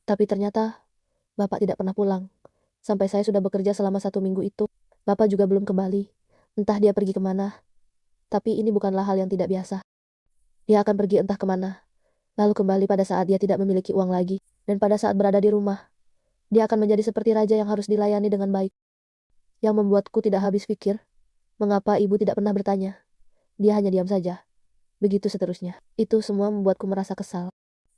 Tapi ternyata Bapak tidak pernah pulang. Sampai saya sudah bekerja selama 1 minggu itu, Bapak juga belum kembali. Entah dia pergi kemana, tapi ini bukanlah hal yang tidak biasa. Dia akan pergi entah kemana, lalu kembali pada saat dia tidak memiliki uang lagi. Dan pada saat berada di rumah, dia akan menjadi seperti raja yang harus dilayani dengan baik. Yang membuatku tidak habis pikir, mengapa ibu tidak pernah bertanya. Dia hanya diam saja. Begitu seterusnya. Itu semua membuatku merasa kesal.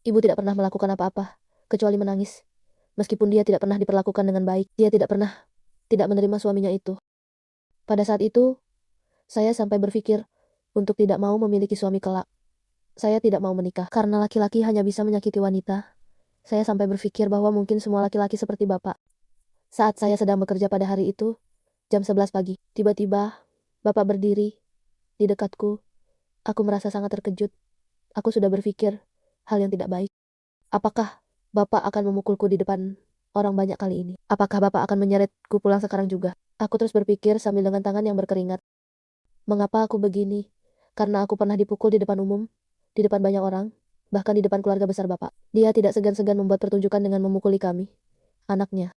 Ibu tidak pernah melakukan apa-apa, kecuali menangis. Meskipun dia tidak pernah diperlakukan dengan baik, dia tidak pernah tidak menerima suaminya itu. Pada saat itu, saya sampai berpikir untuk tidak mau memiliki suami kelak. Saya tidak mau menikah karena laki-laki hanya bisa menyakiti wanita. Saya sampai berpikir bahwa mungkin semua laki-laki seperti Bapak. Saat saya sedang bekerja pada hari itu, jam 11 pagi, tiba-tiba Bapak berdiri di dekatku. Aku merasa sangat terkejut. Aku sudah berpikir hal yang tidak baik. Apakah Bapak akan memukulku di depan orang banyak kali ini? Apakah Bapak akan menyeretku pulang sekarang juga? Aku terus berpikir sambil dengan tangan yang berkeringat. Mengapa aku begini? Karena aku pernah dipukul di depan umum, di depan banyak orang, bahkan di depan keluarga besar Bapak. Dia tidak segan-segan membuat pertunjukan dengan memukuli kami, anaknya.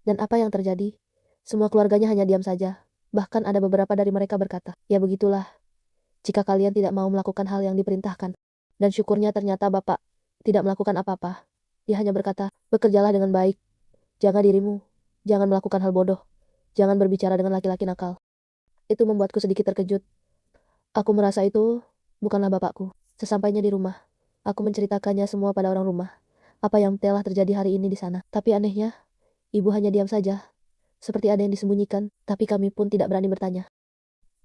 Dan apa yang terjadi? Semua keluarganya hanya diam saja. Bahkan ada beberapa dari mereka berkata, "Ya begitulah, jika kalian tidak mau melakukan hal yang diperintahkan." Dan syukurnya ternyata Bapak tidak melakukan apa-apa. Dia hanya berkata, "Bekerjalah dengan baik, jaga dirimu, jangan melakukan hal bodoh, jangan berbicara dengan laki-laki nakal." Itu membuatku sedikit terkejut. Aku merasa itu bukanlah bapakku. Sesampainya di rumah, aku menceritakannya semua pada orang rumah. Apa yang telah terjadi hari ini di sana. Tapi anehnya, ibu hanya diam saja. Seperti ada yang disembunyikan, tapi kami pun tidak berani bertanya.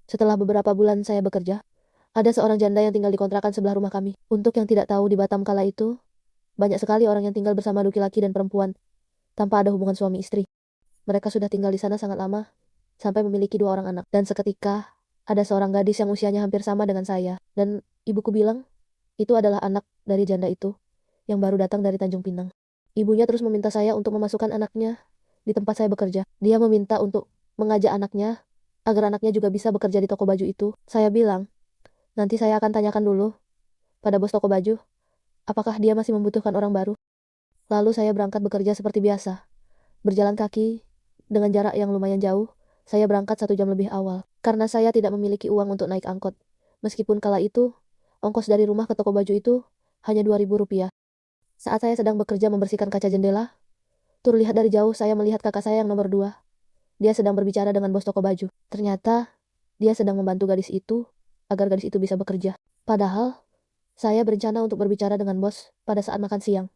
Setelah beberapa bulan saya bekerja, ada seorang janda yang tinggal di kontrakan sebelah rumah kami. Untuk yang tidak tahu, di Batam kala itu, banyak sekali orang yang tinggal bersama laki-laki dan perempuan, tanpa ada hubungan suami istri. Mereka sudah tinggal di sana sangat lama, sampai memiliki 2 orang anak. Dan seketika, ada seorang gadis yang usianya hampir sama dengan saya. Dan ibuku bilang, itu adalah anak dari janda itu, yang baru datang dari Tanjung Pinang. Ibunya terus meminta saya untuk memasukkan anaknya di tempat saya bekerja. Dia meminta untuk mengajak anaknya, agar anaknya juga bisa bekerja di toko baju itu. Saya bilang, nanti saya akan tanyakan dulu pada bos toko baju, apakah dia masih membutuhkan orang baru. Lalu saya berangkat bekerja seperti biasa. Berjalan kaki, dengan jarak yang lumayan jauh, saya berangkat 1 jam lebih awal. Karena saya tidak memiliki uang untuk naik angkot. Meskipun kala itu, ongkos dari rumah ke toko baju itu hanya Rp2.000. Saat saya sedang bekerja membersihkan kaca jendela, terlihat dari jauh saya melihat kakak saya yang nomor 2. Dia sedang berbicara dengan bos toko baju. Ternyata, dia sedang membantu gadis itu agar gadis itu bisa bekerja. Padahal, saya berencana untuk berbicara dengan bos pada saat makan siang.